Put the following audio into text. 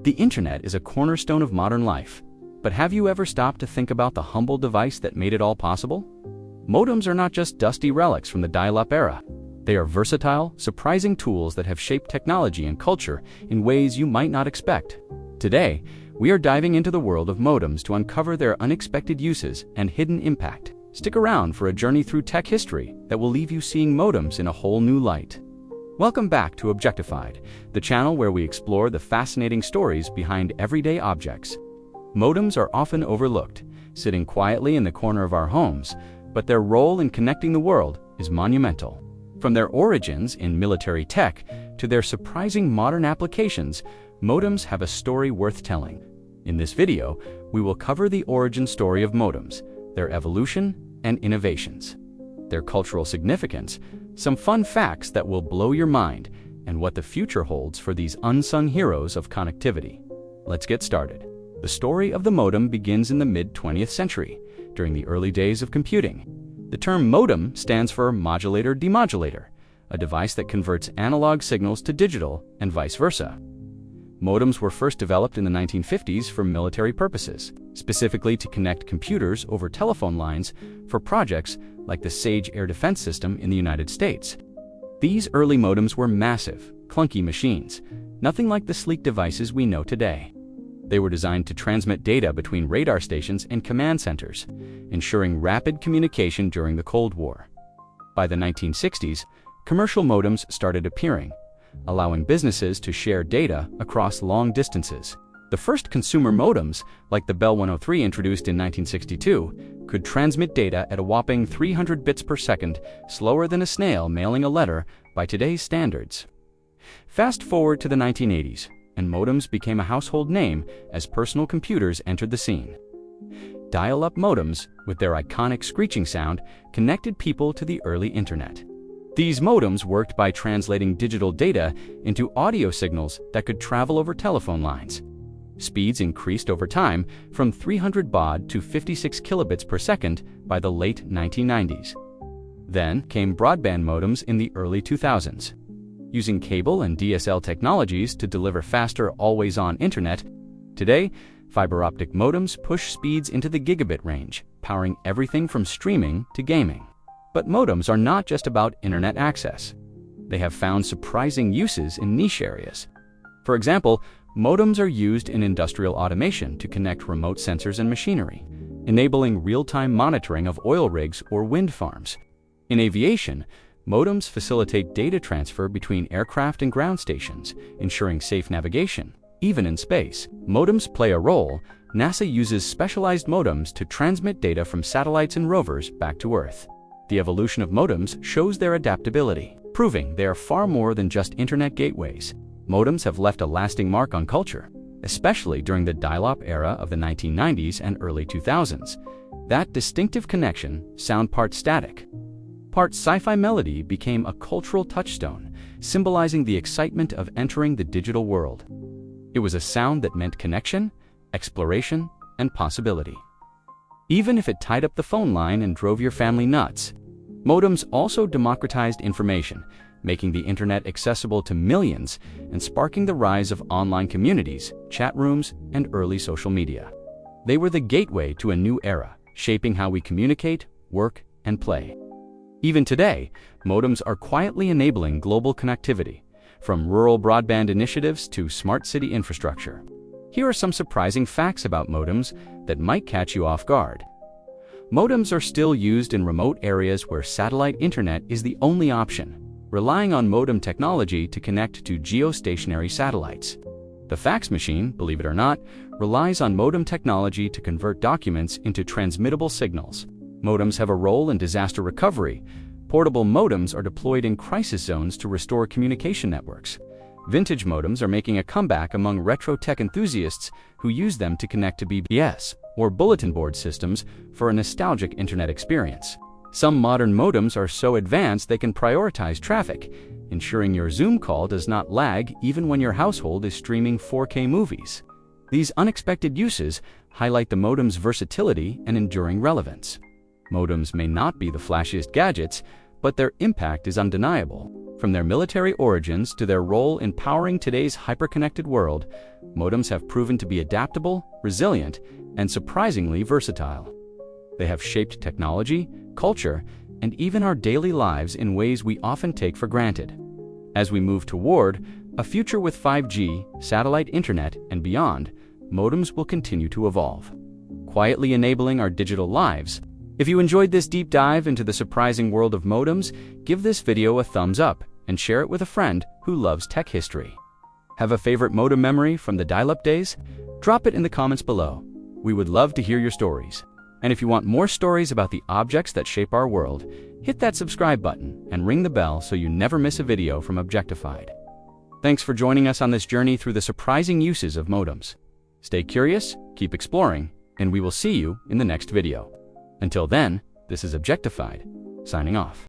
The internet is a cornerstone of modern life, but have you ever stopped to think about the humble device that made it all possible? Modems are not just dusty relics from the dial-up era. They are versatile, surprising tools that have shaped technology and culture in ways you might not expect. Today, we are diving into the world of modems to uncover their unexpected uses and hidden impact. Stick around for a journey through tech history that will leave you seeing modems in a whole new light. Welcome back to Objectified, the channel where we explore the fascinating stories behind everyday objects. Modems are often overlooked, sitting quietly in the corner of our homes, but their role in connecting the world is monumental. From their origins in military tech to their surprising modern applications, modems have a story worth telling. In this video, we will cover the origin story of modems, their evolution and innovations, their cultural significance, some fun facts that will blow your mind, and what the future holds for these unsung heroes of connectivity. Let's get started. The story of the modem begins in the mid-20th century, during the early days of computing. The term modem stands for modulator-demodulator, a device that converts analog signals to digital and vice versa. Modems were first developed in the 1950s for military purposes, specifically to connect computers over telephone lines for projects like the SAGE air defense system in the United States. These early modems were massive, clunky machines, nothing like the sleek devices we know today. They were designed to transmit data between radar stations and command centers, ensuring rapid communication during the Cold War. By the 1960s, commercial modems started appearing, allowing businesses to share data across long distances. The first consumer modems, like the Bell 103 introduced in 1962, could transmit data at a whopping 300 bits per second, slower than a snail mailing a letter by today's standards. Fast forward to the 1980s, and modems became a household name as personal computers entered the scene. Dial-up modems, with their iconic screeching sound, connected people to the early internet. These modems worked by translating digital data into audio signals that could travel over telephone lines. Speeds increased over time from 300 baud to 56 kilobits per second by the late 1990s. Then came broadband modems in the early 2000s. Using cable and DSL technologies to deliver faster, always-on internet, today, fiber optic modems push speeds into the gigabit range, powering everything from streaming to gaming. But modems are not just about internet access. They have found surprising uses in niche areas. For example, modems are used in industrial automation to connect remote sensors and machinery, enabling real-time monitoring of oil rigs or wind farms. In aviation, modems facilitate data transfer between aircraft and ground stations, ensuring safe navigation. Even in space, modems play a role. NASA uses specialized modems to transmit data from satellites and rovers back to Earth. The evolution of modems shows their adaptability, proving they are far more than just internet gateways. Modems have left a lasting mark on culture, especially during the dial-up era of the 1990s and early 2000s. That distinctive connection, sound part static, part sci-fi melody, became a cultural touchstone, symbolizing the excitement of entering the digital world. It was a sound that meant connection, exploration, and possibility. Even if it tied up the phone line and drove your family nuts, modems also democratized information, making the internet accessible to millions and sparking the rise of online communities, chat rooms, and early social media. They were the gateway to a new era, shaping how we communicate, work, and play. Even today, modems are quietly enabling global connectivity, from rural broadband initiatives to smart city infrastructure. Here are some surprising facts about modems that might catch you off guard. Modems are still used in remote areas where satellite internet is the only option, relying on modem technology to connect to geostationary satellites. The fax machine, believe it or not, relies on modem technology to convert documents into transmittable signals. Modems have a role in disaster recovery. Portable modems are deployed in crisis zones to restore communication networks. Vintage modems are making a comeback among retro tech enthusiasts who use them to connect to BBS or bulletin board systems for a nostalgic internet experience. Some modern modems are so advanced they can prioritize traffic, ensuring your Zoom call does not lag even when your household is streaming 4K movies. These unexpected uses highlight the modem's versatility and enduring relevance. Modems may not be the flashiest gadgets, but their impact is undeniable. From their military origins to their role in powering today's hyperconnected world, modems have proven to be adaptable, resilient, and surprisingly versatile. They have shaped technology, culture, and even our daily lives in ways we often take for granted. As we move toward a future with 5G, satellite internet, and beyond, modems will continue to evolve, quietly enabling our digital lives. If you enjoyed this deep dive into the surprising world of modems, give this video a thumbs up and share it with a friend who loves tech history. Have a favorite modem memory from the dial-up days? Drop it in the comments below. We would love to hear your stories. And if you want more stories about the objects that shape our world, hit that subscribe button and ring the bell so you never miss a video from Objectified. Thanks for joining us on this journey through the surprising uses of modems. Stay curious, keep exploring, and we will see you in the next video. Until then, this is Objectified, signing off.